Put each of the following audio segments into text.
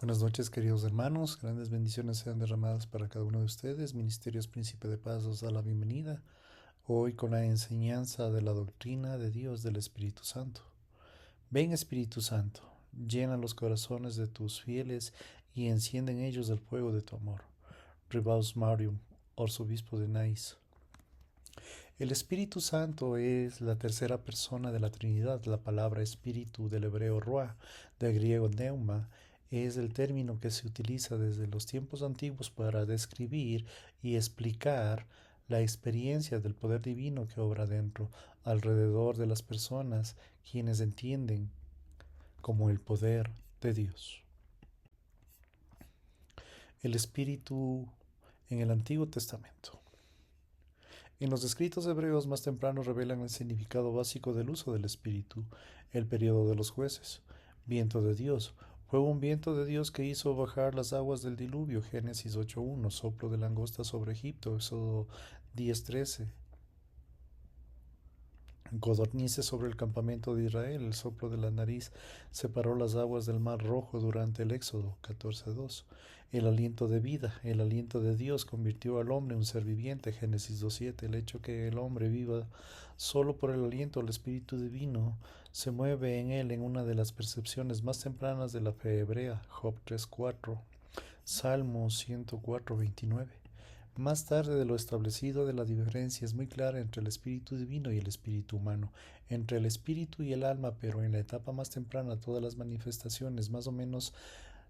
Buenas noches, queridos hermanos. Grandes bendiciones sean derramadas para cada uno de ustedes. Ministerios Príncipe de Paz os da la bienvenida. Hoy con la enseñanza de la doctrina de Dios del Espíritu Santo. Ven, Espíritu Santo, llena los corazones de tus fieles y enciende en ellos el fuego de tu amor. Ribaus Marium, arzobispo de Nais. El Espíritu Santo es la tercera persona de la Trinidad. La palabra espíritu del hebreo ruah, del griego neuma, es el término que se utiliza desde los tiempos antiguos para describir y explicar la experiencia del poder divino que obra dentro, alrededor de las personas, quienes entienden como el poder de Dios. El Espíritu en el Antiguo Testamento. En los escritos hebreos más tempranos revelan el significado básico del uso del espíritu, el periodo de los jueces. Viento de Dios. Fue un viento de Dios que hizo bajar las aguas del diluvio, Génesis 8.1, soplo de langosta sobre Egipto, Éxodo 10.13. Codornices sobre el campamento de Israel, el soplo de la nariz separó las aguas del mar rojo durante el Éxodo 14.2. El aliento de vida, el aliento de Dios convirtió al hombre en un ser viviente, Génesis 2.7. El hecho que el hombre viva solo por el aliento del Espíritu Divino se mueve en él en una de las percepciones más tempranas de la fe hebrea, Job 3.4, Salmo 104.29. Más tarde de lo establecido de la diferencia es muy clara entre el espíritu divino y el espíritu humano, entre el espíritu y el alma, pero en la etapa más temprana todas las manifestaciones más o menos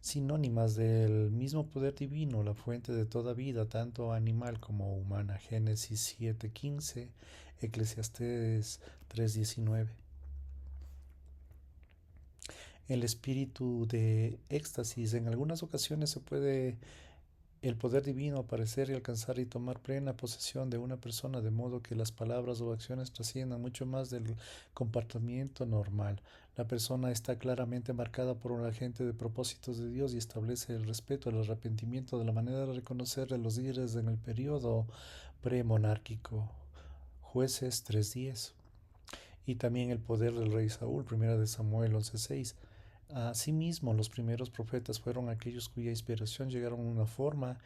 sinónimas del mismo poder divino, la fuente de toda vida, tanto animal como humana. Génesis 7:15, Eclesiastés 3:19. El espíritu de éxtasis en algunas ocasiones se puede el poder divino aparecer y alcanzar y tomar plena posesión de una persona, de modo que las palabras o acciones trasciendan mucho más del comportamiento normal. La persona está claramente marcada por un agente de propósitos de Dios y establece el respeto, el arrepentimiento de la manera de reconocer a los líderes en el periodo premonárquico. Jueces 3:10. Y también el poder del rey Saúl, primera de Samuel 11:6. Asimismo, los primeros profetas fueron aquellos cuya inspiración llegaron a una forma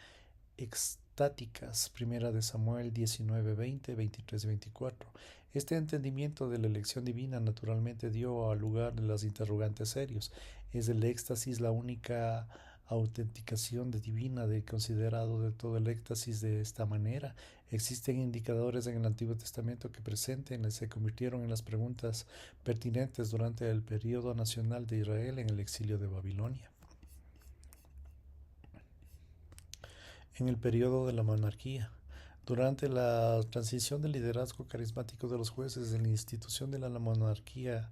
extáticas, primera de Samuel 19:20, 23 y 24. Este entendimiento de la elección divina naturalmente dio a lugar de las interrogantes serios. ¿Es el éxtasis la única autenticación de divina de considerado de todo el éxtasis de esta manera? Existen indicadores en el Antiguo Testamento que presenten y se convirtieron en las preguntas pertinentes durante el periodo nacional de Israel en el exilio de Babilonia. En el periodo de la monarquía. Durante la transición del liderazgo carismático de los jueces en la institución de la monarquía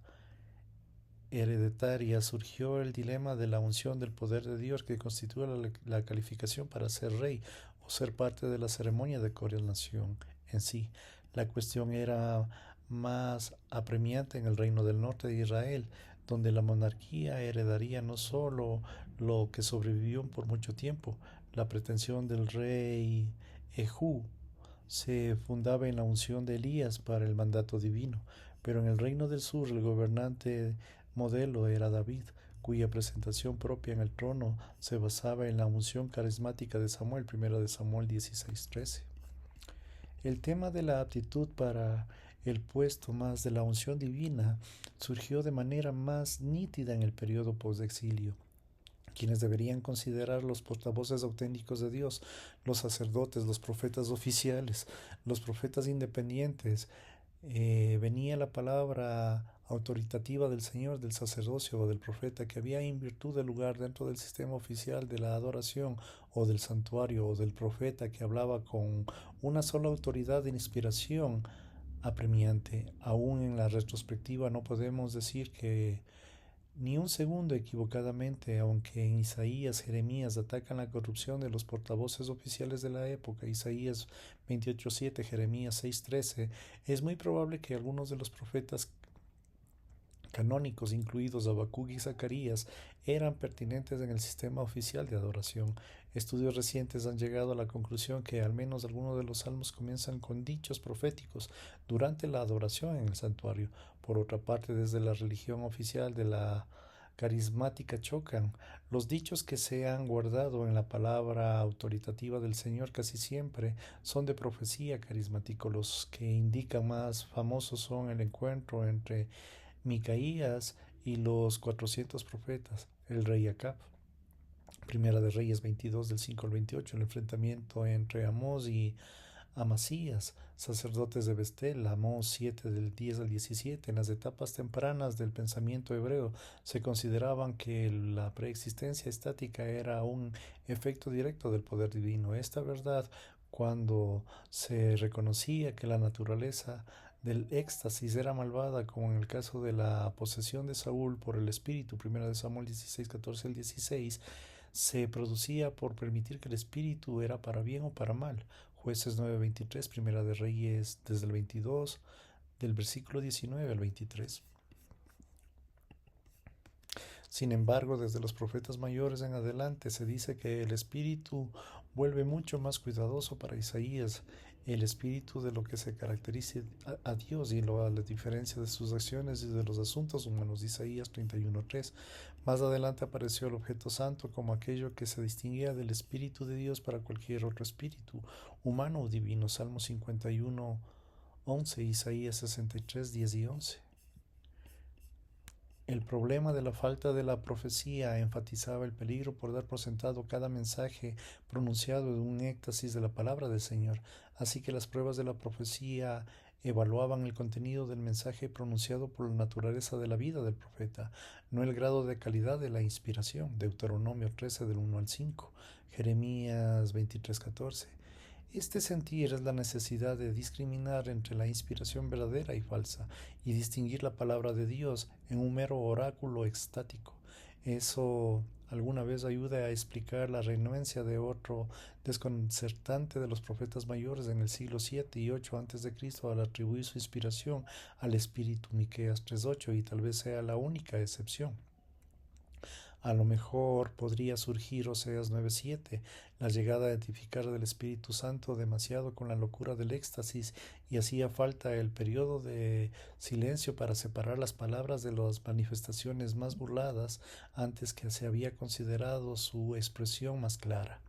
hereditaria, surgió el dilema de la unción del poder de Dios que constituye la calificación para ser rey o ser parte de la ceremonia de coronación en sí. La cuestión era más apremiante en el reino del norte de Israel, donde la monarquía heredaría no solo lo que sobrevivió por mucho tiempo, la pretensión del rey Ehú se fundaba en la unción de Elías para el mandato divino, pero en el reino del sur el gobernante modelo era David, cuya presentación propia en el trono se basaba en la unción carismática de Samuel, primera de Samuel 16:13. El tema de la aptitud para el puesto más de la unción divina surgió de manera más nítida en el periodo postexilio. Quienes deberían considerar los portavoces auténticos de Dios, los sacerdotes, los profetas oficiales, los profetas independientes. Venía la palabra autoritativa del Señor, del sacerdocio o del profeta, que había en virtud del lugar dentro del sistema oficial de la adoración o del santuario o del profeta que hablaba con una sola autoridad de inspiración apremiante. Aún en la retrospectiva no podemos decir que ni un segundo equivocadamente, aunque en Isaías, Jeremías atacan la corrupción de los portavoces oficiales de la época, Isaías 28:7, Jeremías 6:13, es muy probable que algunos de los profetas canónicos, incluidos Habacuc y Zacarías, eran pertinentes en el sistema oficial de adoración. Estudios recientes han llegado a la conclusión que al menos algunos de los salmos comienzan con dichos proféticos durante la adoración en el santuario. Por otra parte, desde la religión oficial de la carismática chocan. Los dichos que se han guardado en la palabra autoritativa del Señor casi siempre son de profecía carismático. Los que indican más famosos son el encuentro entre Micaías y los 400 profetas, el rey Acab. Primera de Reyes 22 del 5 al 28, el enfrentamiento entre Amós y Amasías, sacerdotes de Bestel, Amós 7 del 10 al 17. En las etapas tempranas del pensamiento hebreo se consideraban que la preexistencia estática era un efecto directo del poder divino. Esta verdad, cuando se reconocía que la naturaleza del éxtasis era malvada, como en el caso de la posesión de Saúl por el espíritu, 1 Samuel 16, 14 al 16, se producía por permitir que el espíritu era para bien o para mal. Jueces 9:23, Primera de Reyes desde el 22, del versículo 19 al 23. Sin embargo, desde los profetas mayores en adelante se dice que el espíritu vuelve mucho más cuidadoso para Isaías, el espíritu de lo que se caracteriza a Dios y a la diferencia de sus acciones y de los asuntos humanos. Isaías 31:3. Más adelante apareció el objeto santo como aquello que se distinguía del espíritu de Dios para cualquier otro espíritu, humano o divino. Salmo 51:11, Isaías 63:10 y 11. El problema de la falta de la profecía enfatizaba el peligro por dar por sentado cada mensaje pronunciado de un éxtasis de la palabra del Señor. Así que las pruebas de la profecía evaluaban el contenido del mensaje pronunciado por la naturaleza de la vida del profeta, no el grado de calidad de la inspiración. Deuteronomio 13 del 1 al 5, Jeremías 23:14. Este sentir es la necesidad de discriminar entre la inspiración verdadera y falsa y distinguir la palabra de Dios en un mero oráculo extático. Eso alguna vez ayuda a explicar la renuencia de otro desconcertante de los profetas mayores en el siglo 7 y 8 a.C. al atribuir su inspiración al espíritu, Miqueas 3:8, y tal vez sea la única excepción. A lo mejor podría surgir Oseas 9:7, la llegada a edificar del Espíritu Santo demasiado con la locura del éxtasis, y hacía falta el periodo de silencio para separar las palabras de las manifestaciones más burladas antes que se había considerado su expresión más clara.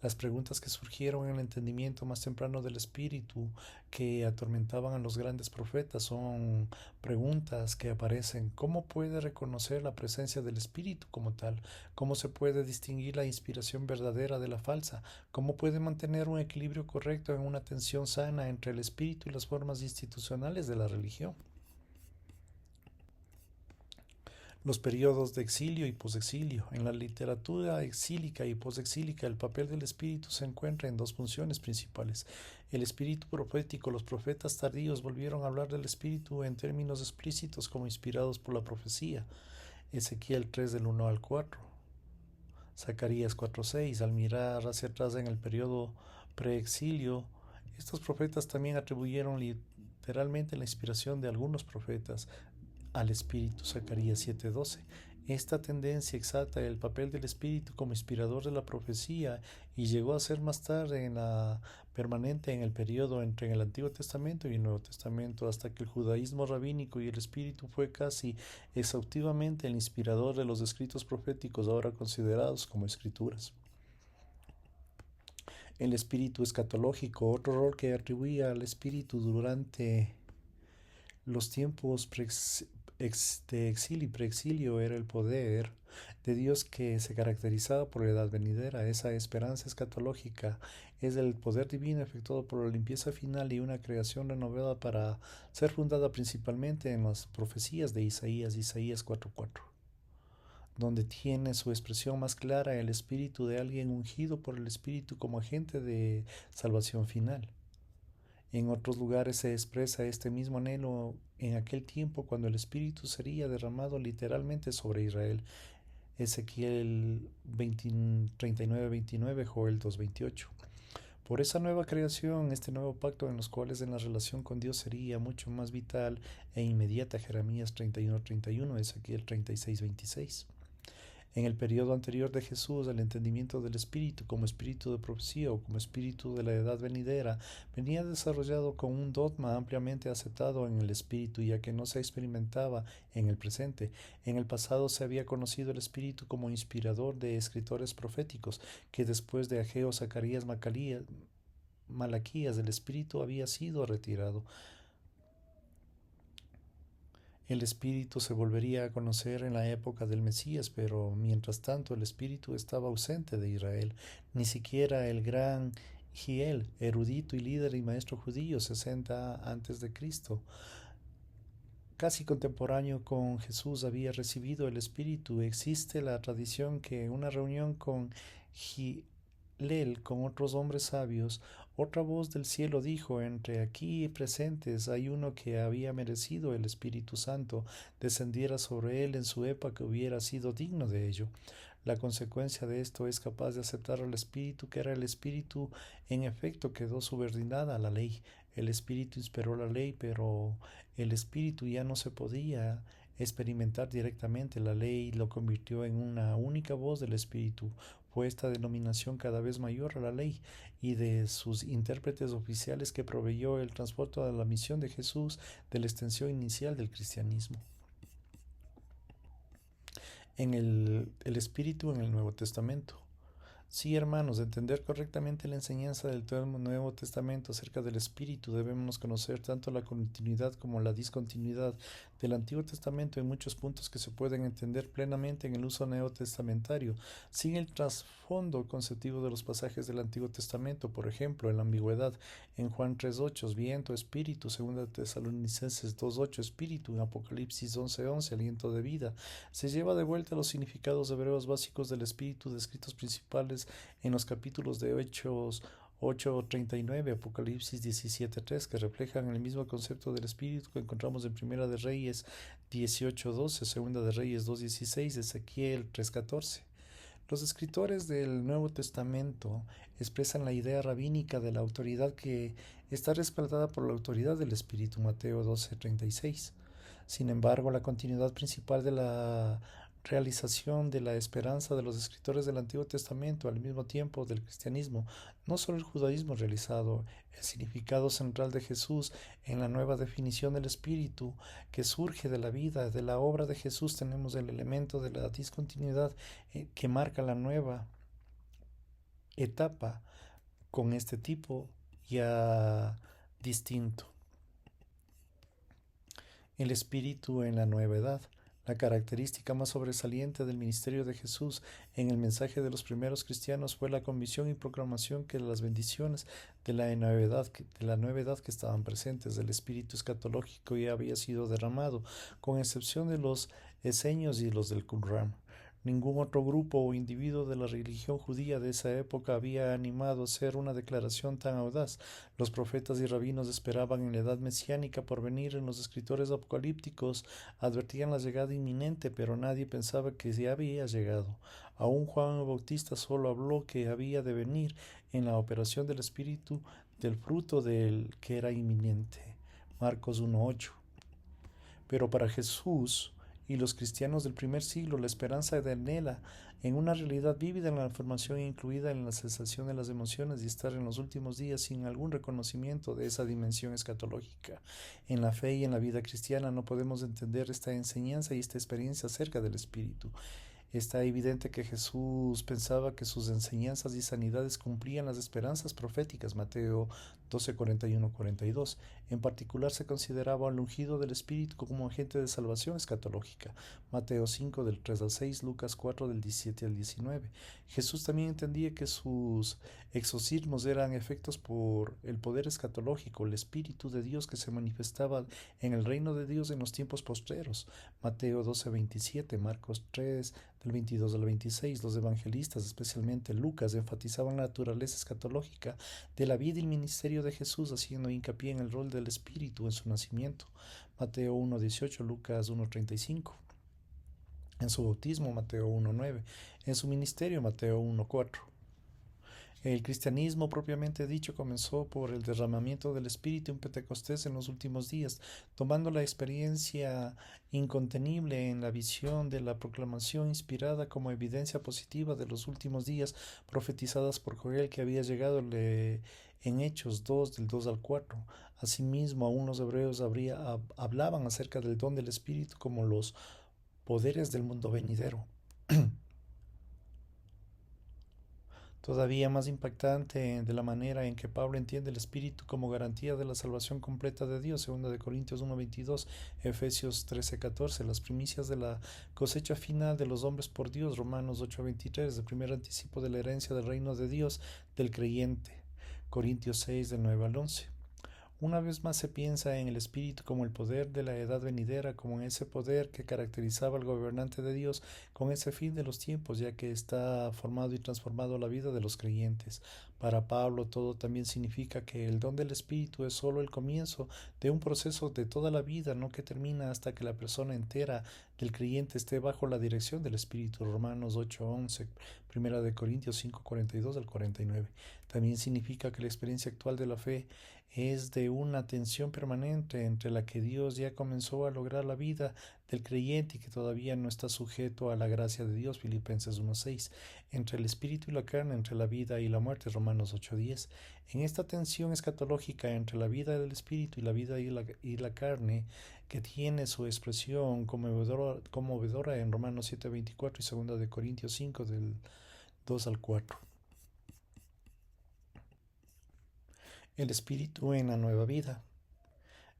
Las preguntas que surgieron en el entendimiento más temprano del espíritu que atormentaban a los grandes profetas son preguntas que aparecen. ¿Cómo puede reconocer la presencia del espíritu como tal? ¿Cómo se puede distinguir la inspiración verdadera de la falsa? ¿Cómo puede mantener un equilibrio correcto en una tensión sana entre el espíritu y las formas institucionales de la religión? Los periodos de exilio y posexilio. En la literatura exílica y posexílica, el papel del espíritu se encuentra en dos funciones principales. El espíritu profético. Los profetas tardíos volvieron a hablar del espíritu en términos explícitos como inspirados por la profecía. Ezequiel 3 del 1 al 4. Zacarías 4:6. Al mirar hacia atrás en el periodo preexilio, estos profetas también atribuyeron literalmente la inspiración de algunos profetas al Espíritu, Zacarías 7:12. Esta tendencia exalta el papel del Espíritu como inspirador de la profecía y llegó a ser más tarde permanente en el periodo entre el Antiguo Testamento y el Nuevo Testamento, hasta que el judaísmo rabínico y el Espíritu fue casi exhaustivamente el inspirador de los escritos proféticos ahora considerados como escrituras. El Espíritu escatológico, otro rol que atribuía al Espíritu durante los tiempos de exilio y preexilio, era el poder de Dios que se caracterizaba por la edad venidera. Esa esperanza escatológica es el poder divino efectuado por la limpieza final y una creación renovada para ser fundada principalmente en las profecías de Isaías 4:4, donde tiene su expresión más clara el espíritu de alguien ungido por el Espíritu como agente de salvación final. En otros lugares se expresa este mismo anhelo en aquel tiempo cuando el Espíritu sería derramado literalmente sobre Israel. Ezequiel 39:29, Joel 2:28. Por esa nueva creación, este nuevo pacto en los cuales en la relación con Dios sería mucho más vital e inmediata. Jeremías 31:31, Ezequiel 36:26. En el periodo anterior de Jesús, el entendimiento del Espíritu como espíritu de profecía o como espíritu de la edad venidera venía desarrollado con un dogma ampliamente aceptado en el Espíritu, ya que no se experimentaba en el presente. En el pasado se había conocido el Espíritu como inspirador de escritores proféticos, que después de Ageo, Zacarías, Malaquías, el Espíritu había sido retirado. El Espíritu se volvería a conocer en la época del Mesías, pero mientras tanto el Espíritu estaba ausente de Israel. Ni siquiera el gran Giel, erudito y líder y maestro judío 60 antes de Cristo, casi contemporáneo con Jesús, había recibido el Espíritu. Existe la tradición que una reunión con Gilel, con otros hombres sabios, otra voz del cielo dijo: entre aquí presentes hay uno que había merecido el Espíritu Santo descendiera sobre él en su época que hubiera sido digno de ello. La consecuencia de esto es capaz de aceptar al Espíritu, que era el Espíritu, en efecto quedó subordinada a la ley. El Espíritu inspiró la ley, pero el Espíritu ya no se podía experimentar directamente. La ley lo convirtió en una única voz del Espíritu. Fue esta denominación cada vez mayor a la ley y de sus intérpretes oficiales que proveyó el transporte a la misión de Jesús de la extensión inicial del cristianismo. En el Espíritu en el Nuevo Testamento. Sí, hermanos, de entender correctamente la enseñanza del Nuevo Testamento acerca del Espíritu, debemos conocer tanto la continuidad como la discontinuidad del Antiguo Testamento en muchos puntos que se pueden entender plenamente en el uso neotestamentario, sin el trasfondo conceptivo de los pasajes del Antiguo Testamento. Por ejemplo, en la ambigüedad en Juan 3:8, viento, espíritu; 2 Tesalonicenses 2:8, espíritu; en Apocalipsis 11:11, aliento de vida. Se lleva de vuelta los significados hebreos básicos del espíritu descritos principales en los capítulos de Hechos 8:39, Apocalipsis 17:3, que reflejan el mismo concepto del espíritu que encontramos en Primera de Reyes 18:12, Segunda de Reyes 2:16, Ezequiel 3:14. Los escritores del Nuevo Testamento expresan la idea rabínica de la autoridad que está respaldada por la autoridad del Espíritu, Mateo 12:36. Sin embargo, la continuidad principal de la realización de la esperanza de los escritores del Antiguo Testamento al mismo tiempo del cristianismo, no solo el judaísmo realizado, el significado central de Jesús en la nueva definición del Espíritu que surge de la vida, de la obra de Jesús, tenemos el elemento de la discontinuidad que marca la nueva etapa con este tipo ya distinto. El Espíritu en la nueva edad. La característica más sobresaliente del ministerio de Jesús en el mensaje de los primeros cristianos fue la convicción y proclamación que las bendiciones de la nueva edad que estaban presentes del Espíritu escatológico ya había sido derramado, con excepción de los eseños y los del Qumran. Ningún otro grupo o individuo de la religión judía de esa época había animado a hacer una declaración tan audaz. Los profetas y rabinos esperaban en la edad mesiánica por venir. En los escritores apocalípticos advertían la llegada inminente, pero nadie pensaba que ya había llegado. Aún Juan el Bautista solo habló que había de venir en la operación del Espíritu del fruto del que era inminente. Marcos 1:8. Pero para Jesús y los cristianos del primer siglo, la esperanza de anhela en una realidad vívida en la formación incluida en la sensación de las emociones y estar en los últimos días sin algún reconocimiento de esa dimensión escatológica. En la fe y en la vida cristiana no podemos entender esta enseñanza y esta experiencia acerca del Espíritu. Está evidente que Jesús pensaba que sus enseñanzas y sanidades cumplían las esperanzas proféticas, Mateo 12:41-42. En particular se consideraba al ungido del Espíritu como agente de salvación escatológica, Mateo 5 del 3-6, Lucas 4 del 17-19. Jesús también entendía que sus exorcismos eran efectos por el poder escatológico, el Espíritu de Dios que se manifestaba en el reino de Dios en los tiempos postreros, Mateo 12:27, Marcos 3 del 22 al 26. Los evangelistas, especialmente Lucas, enfatizaban la naturaleza escatológica de la vida y el ministerio de Jesús, haciendo hincapié en el rol del Espíritu en su nacimiento, Mateo 1:18, Lucas 1:35, en su bautismo, Mateo 1:9, en su ministerio, Mateo 1:4. El cristianismo propiamente dicho comenzó por el derramamiento del Espíritu en Pentecostés en los últimos días, tomando la experiencia incontenible en la visión de la proclamación inspirada como evidencia positiva de los últimos días profetizadas por Joel que había llegado en Hechos 2 del 2 al 4. Asimismo, aún los hebreos hablaban acerca del don del Espíritu como los poderes del mundo venidero. Todavía más impactante de la manera en que Pablo entiende el Espíritu como garantía de la salvación completa de Dios, 2 de Corintios 1:22, Efesios 13:14, las primicias de la cosecha final de los hombres por Dios, Romanos 8:23, el primer anticipo de la herencia del reino de Dios del creyente, Corintios 6 del 9 al 11. Una vez más se piensa en el Espíritu como el poder de la edad venidera, como en ese poder que caracterizaba al gobernante de Dios con ese fin de los tiempos, ya que está formado y transformado la vida de los creyentes. Para Pablo todo también significa que el don del Espíritu es solo el comienzo de un proceso de toda la vida, no que termina hasta que la persona entera del creyente esté bajo la dirección del Espíritu. Romanos 8:11, Primera de Corintios 5:42 al 49. También significa que la experiencia actual de la fe es de una tensión permanente entre la que Dios ya comenzó a lograr la vida del creyente y que todavía no está sujeto a la gracia de Dios, Filipenses 1:6, entre el espíritu y la carne, entre la vida y la muerte, Romanos 8:10. En esta tensión escatológica entre la vida del espíritu y la vida y la carne, que tiene su expresión conmovedora en Romanos 7:24 y 2 de Corintios 5 del 2 al 4. El espíritu en la nueva vida.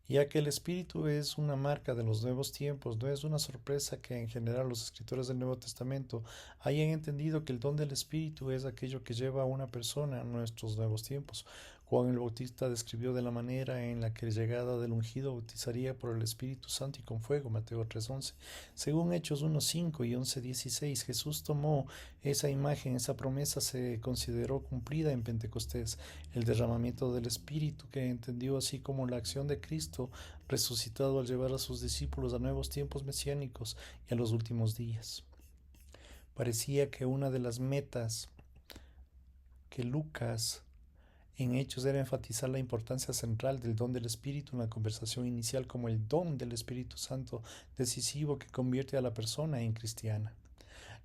Ya que el Espíritu es una marca de los nuevos tiempos, no es una sorpresa que en general los escritores del Nuevo Testamento hayan entendido que el don del Espíritu es aquello que lleva a una persona a nuestros nuevos tiempos. Juan el Bautista describió de la manera en la que la llegada del ungido bautizaría por el Espíritu Santo y con fuego, Mateo 3:11. Según Hechos 1:5 y 11:16, Jesús tomó esa imagen, esa promesa se consideró cumplida en Pentecostés, el derramamiento del Espíritu que entendió así como la acción de Cristo resucitado al llevar a sus discípulos a nuevos tiempos mesiánicos y a los últimos días. Parecía que una de las metas que Lucas en Hechos era enfatizar la importancia central del don del Espíritu en la conversación inicial como el don del Espíritu Santo decisivo que convierte a la persona en cristiana.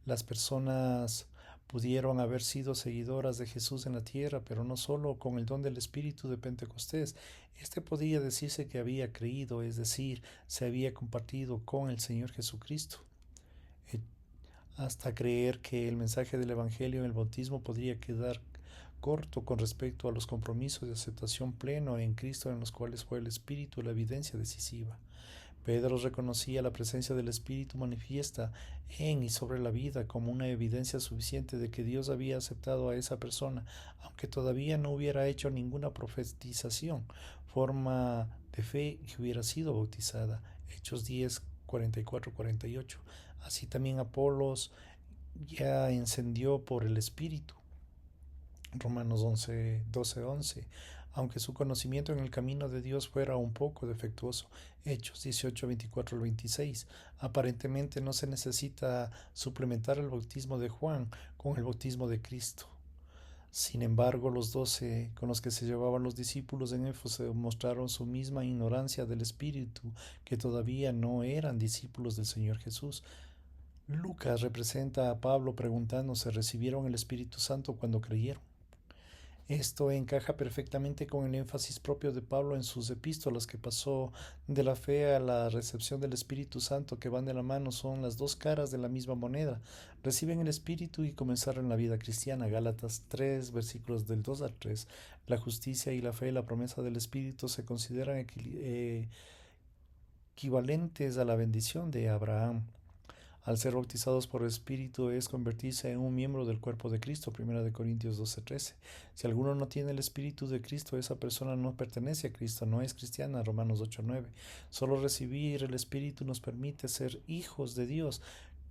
Las personas pudieron haber sido seguidoras de Jesús en la tierra, pero no solo con el don del Espíritu de Pentecostés. Este podía decirse que había creído, es decir, se había compartido con el Señor Jesucristo, hasta creer que el mensaje del Evangelio en el bautismo podría quedar corto con respecto a los compromisos de aceptación pleno en Cristo en los cuales fue el Espíritu la evidencia decisiva. Pedro reconocía la presencia del Espíritu manifiesta en y sobre la vida como una evidencia suficiente de que Dios había aceptado a esa persona, aunque todavía no hubiera hecho ninguna profetización, forma de fe que hubiera sido bautizada. Hechos 10, 44-48. Así también Apolos ya encendió por el Espíritu. Romanos 12:11, aunque su conocimiento en el camino de Dios fuera un poco defectuoso. Hechos 18:24-26. Aparentemente no se necesita suplementar el bautismo de Juan con el bautismo de Cristo. Sin embargo, los 12 con los que se llevaban los discípulos en Éfeso mostraron su misma ignorancia del Espíritu, que todavía no eran discípulos del Señor Jesús. Lucas representa a Pablo preguntando: ¿se recibieron el Espíritu Santo cuando creyeron? Esto encaja perfectamente con el énfasis propio de Pablo en sus epístolas, que pasó de la fe a la recepción del Espíritu Santo, que van de la mano, son las dos caras de la misma moneda. Reciben el Espíritu y comenzaron la vida cristiana. Gálatas 3, versículos del 2 al 3. La justicia y la fe y la promesa del Espíritu se consideran equivalentes a la bendición de Abraham. Al ser bautizados por el Espíritu es convertirse en un miembro del cuerpo de Cristo, 1 de Corintios 12:13. Si alguno no tiene el Espíritu de Cristo, esa persona no pertenece a Cristo, no es cristiana, Romanos 8:9. Solo recibir el Espíritu nos permite ser hijos de Dios,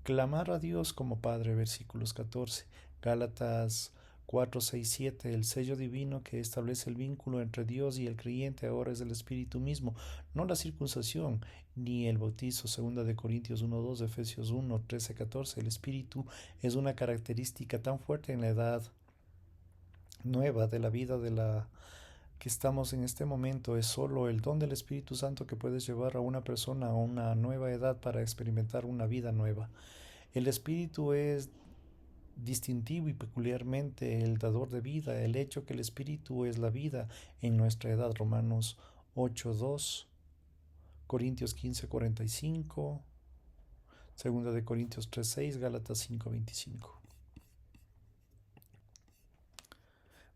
clamar a Dios como Padre, versículos 14. Gálatas 4, 6, 7. El sello divino que establece el vínculo entre Dios y el creyente ahora es el Espíritu mismo, no la circuncisión ni el bautizo. 2 de Corintios 1, 2, Efesios 1, 13, 14. El Espíritu es una característica tan fuerte en la edad nueva de la vida de la que estamos en este momento es solo el don del Espíritu Santo que puede llevar a una persona a una nueva edad para experimentar una vida nueva. El Espíritu es distintivo y peculiarmente el dador de vida, el hecho que el Espíritu es la vida en nuestra edad. Romanos 8:2, Corintios 15:45, Segunda de Corintios 3:6, Gálatas 5:25.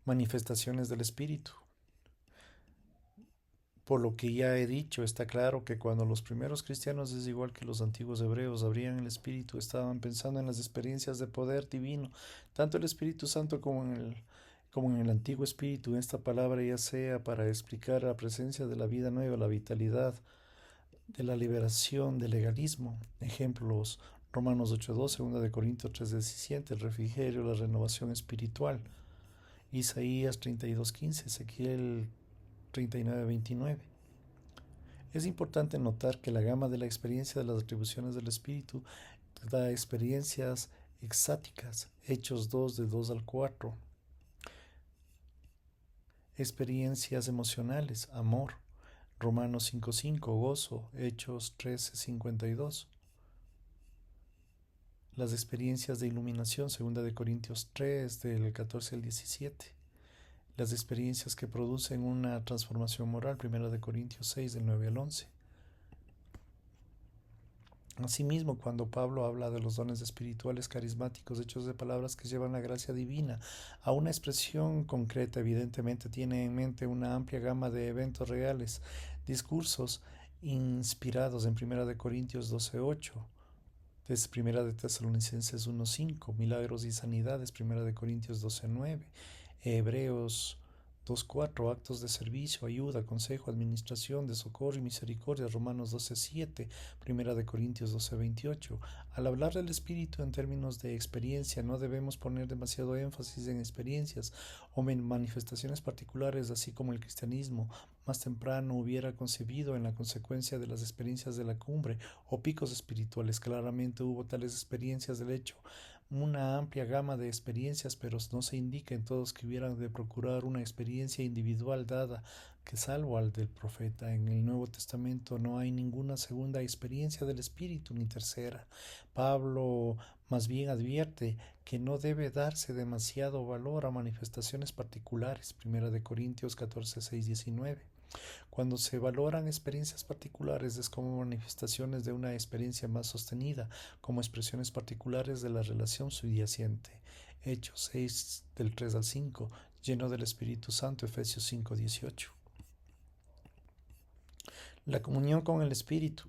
Manifestaciones del Espíritu. Por lo que ya he dicho, está claro que cuando los primeros cristianos, es igual que los antiguos hebreos, abrían el Espíritu, estaban pensando en las experiencias de poder divino, tanto el Espíritu Santo como en el antiguo Espíritu. Esta palabra ya sea para explicar la presencia de la vida nueva, la vitalidad, de la liberación del legalismo. Ejemplos: Romanos 8:2, 2 de Corintios 3:17, el refrigerio, la renovación espiritual. Isaías 32:15, Ezequiel 39:29. Es importante notar que la gama de la experiencia de las atribuciones del Espíritu da experiencias extáticas, Hechos 2 de 2 al 4, experiencias emocionales, amor, Romanos 5:5, gozo, Hechos 13:52, las experiencias de iluminación, 2 de Corintios 3 del 14 al 17, las experiencias que producen una transformación moral, 1 de Corintios 6 del 9 al 11. Asimismo, cuando Pablo habla de los dones espirituales carismáticos, hechos de palabras que llevan la gracia divina a una expresión concreta, evidentemente tiene en mente una amplia gama de eventos reales, discursos inspirados en 1 de Corintios 12:8, 1 de Tesalonicenses 1:5, milagros y sanidades, 1 de Corintios 12:9, Hebreos 2:4, actos de servicio, ayuda, consejo, administración, de socorro y misericordia, Romanos 12:7, 1 de Corintios 12:28. Al hablar del Espíritu en términos de experiencia, no debemos poner demasiado énfasis en experiencias o manifestaciones particulares, así como el cristianismo más temprano hubiera concebido en la consecuencia de las experiencias de la cumbre o picos espirituales. Claramente hubo tales experiencias, del hecho, una amplia gama de experiencias, pero no se indica en todos que hubieran de procurar una experiencia individual dada, que salvo al del profeta. En el Nuevo Testamento no hay ninguna segunda experiencia del Espíritu ni tercera. Pablo más bien advierte que no debe darse demasiado valor a manifestaciones particulares. 1 de Corintios 14:6-19. Cuando se valoran experiencias particulares es como manifestaciones de una experiencia más sostenida, como expresiones particulares de la relación subyacente. Hechos 6 del 3 al 5, lleno del Espíritu Santo, Efesios 5:18. La comunión con el Espíritu.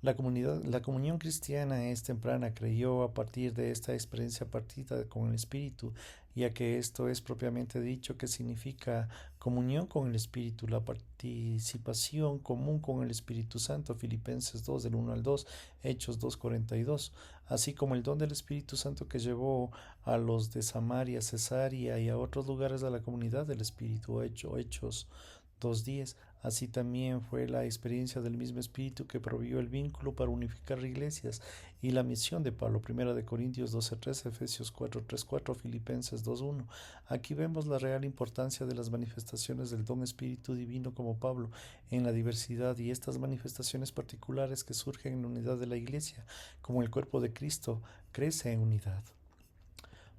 La comunión cristiana es temprana, creyó a partir de esta experiencia partida con el Espíritu, ya que esto es propiamente dicho que significa comunión con el Espíritu, la participación común con el Espíritu Santo, Filipenses 2 del 1 al 2, Hechos 2:42, así como el don del Espíritu Santo que llevó a los de Samaria, Cesarea y a otros lugares a la comunidad del Espíritu, Hechos 2:10. Así también fue la experiencia del mismo Espíritu que proveyó el vínculo para unificar iglesias y la misión de Pablo, 1 de Corintios 12:13, Efesios 4:3-4, Filipenses 2:1. Aquí vemos la real importancia de las manifestaciones del don Espíritu Divino como Pablo en la diversidad y estas manifestaciones particulares que surgen en la unidad de la iglesia, como el cuerpo de Cristo crece en unidad.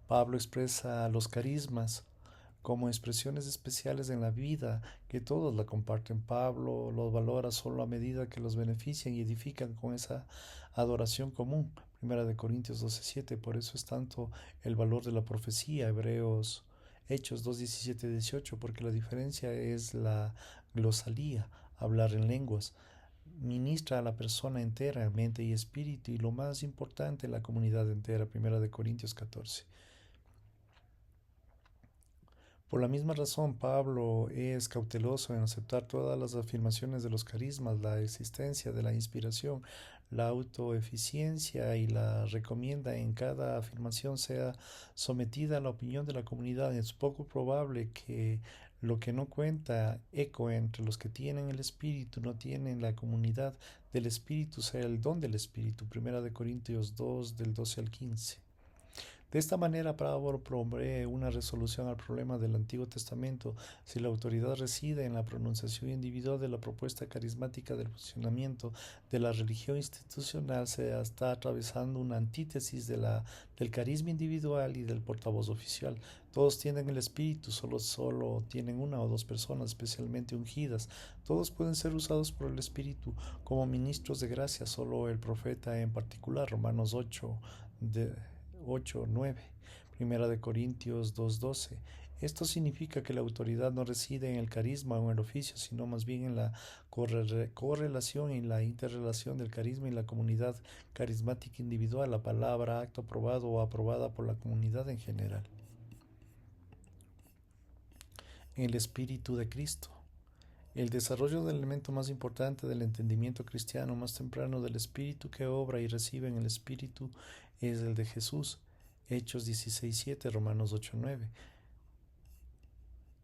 Pablo expresa los carismas como expresiones especiales en la vida, que todos la comparten. Pablo los valora solo a medida que los benefician y edifican con esa adoración común. 1 de Corintios 12:7. Por eso es tanto el valor de la profecía. Hechos 2:17-18, porque la diferencia es la glosalía, hablar en lenguas. Ministra a la persona entera, mente y espíritu, y lo más importante, la comunidad entera. 1 de Corintios 14. Por la misma razón, Pablo es cauteloso en aceptar todas las afirmaciones de los carismas, la existencia de la inspiración, la autoeficiencia, y la recomienda en cada afirmación sea sometida a la opinión de la comunidad. Es poco probable que lo que no cuenta eco entre los que tienen el Espíritu no tienen la comunidad del Espíritu sea el don del Espíritu. 1 de Corintios 2 del 12 al 15. De esta manera, Pablo provee una resolución al problema del Antiguo Testamento si la autoridad reside en la pronunciación individual de la propuesta carismática del funcionamiento de la religión institucional, se está atravesando una antítesis del carisma individual y del portavoz oficial. Todos tienen el Espíritu, solo tienen una o dos personas especialmente ungidas. Todos pueden ser usados por el Espíritu como ministros de gracia, solo el profeta en particular. Romanos 8:9, Primera de Corintios 2:12. Esto significa que la autoridad no reside en el carisma o en el oficio, sino más bien en la correlación y la interrelación del carisma y la comunidad carismática individual, la palabra, acto aprobado o aprobada por la comunidad en general. El Espíritu de Cristo. El desarrollo del elemento más importante del entendimiento cristiano más temprano del Espíritu que obra y recibe en el Espíritu es el de Jesús. Hechos 16:7, Romanos 8:9.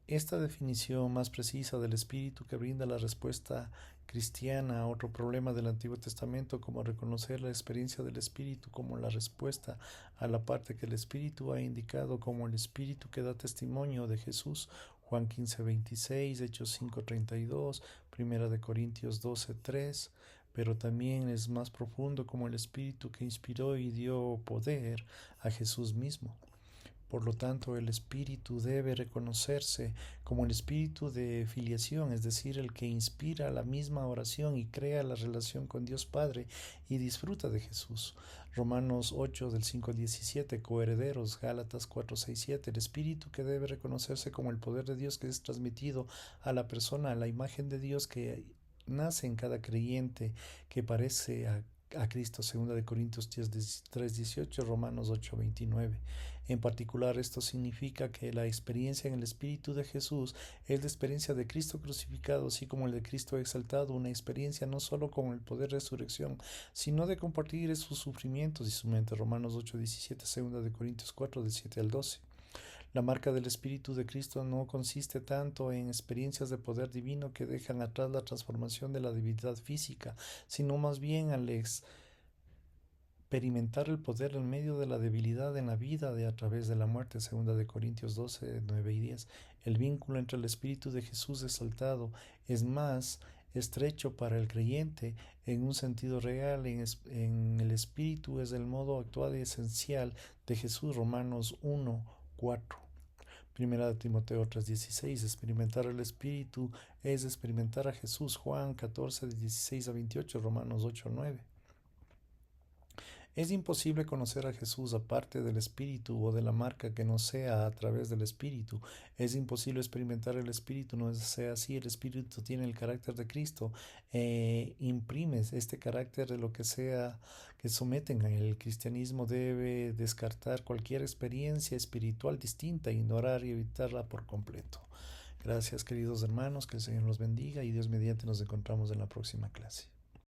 Esta definición más precisa del Espíritu que brinda la respuesta cristiana a otro problema del Antiguo Testamento, como reconocer la experiencia del Espíritu como la respuesta a la parte que el Espíritu ha indicado como el Espíritu que da testimonio de Jesús. Juan 15:26, Hechos 5:32, Primera de Corintios 12:3, pero también es más profundo como el Espíritu que inspiró y dio poder a Jesús mismo. Por lo tanto, el espíritu debe reconocerse como el espíritu de filiación, es decir, el que inspira la misma oración y crea la relación con Dios Padre y disfruta de Jesús. Romanos 8 del 5 al 17, coherederos, Gálatas 4, 6, 7, el espíritu que debe reconocerse como el poder de Dios que es transmitido a la persona, a la imagen de Dios que nace en cada creyente que parece a Cristo, 2 de Corintios 3:18, Romanos 8:29. En particular, esto significa que la experiencia en el Espíritu de Jesús es la experiencia de Cristo crucificado, así como el de Cristo exaltado, una experiencia no solo con el poder de resurrección, sino de compartir sus sufrimientos y su mente. Romanos 8:17, 2 de Corintios 4, del 7 al 12. La marca del Espíritu de Cristo no consiste tanto en experiencias de poder divino que dejan atrás la transformación de la debilidad física, sino más bien al experimentar el poder en medio de la debilidad en la vida a través de la muerte. 2 de Corintios 12, 9 y 10. El vínculo entre el Espíritu de Jesús exaltado es más estrecho para el creyente en un sentido real. En el Espíritu es el modo actual y esencial de Jesús. Romanos 1:4. Primera de Timoteo 3:16. Experimentar el Espíritu es experimentar a Jesús. Juan 14, 16 a 28, Romanos 8:9. Es imposible conocer a Jesús aparte del Espíritu o de la marca que no sea a través del Espíritu. Es imposible experimentar el Espíritu, no sea así. El Espíritu tiene el carácter de Cristo. Imprime este carácter de lo que sea que someten a él. El cristianismo debe descartar cualquier experiencia espiritual distinta, ignorar y evitarla por completo. Gracias, queridos hermanos, que el Señor los bendiga y Dios mediante nos encontramos en la próxima clase.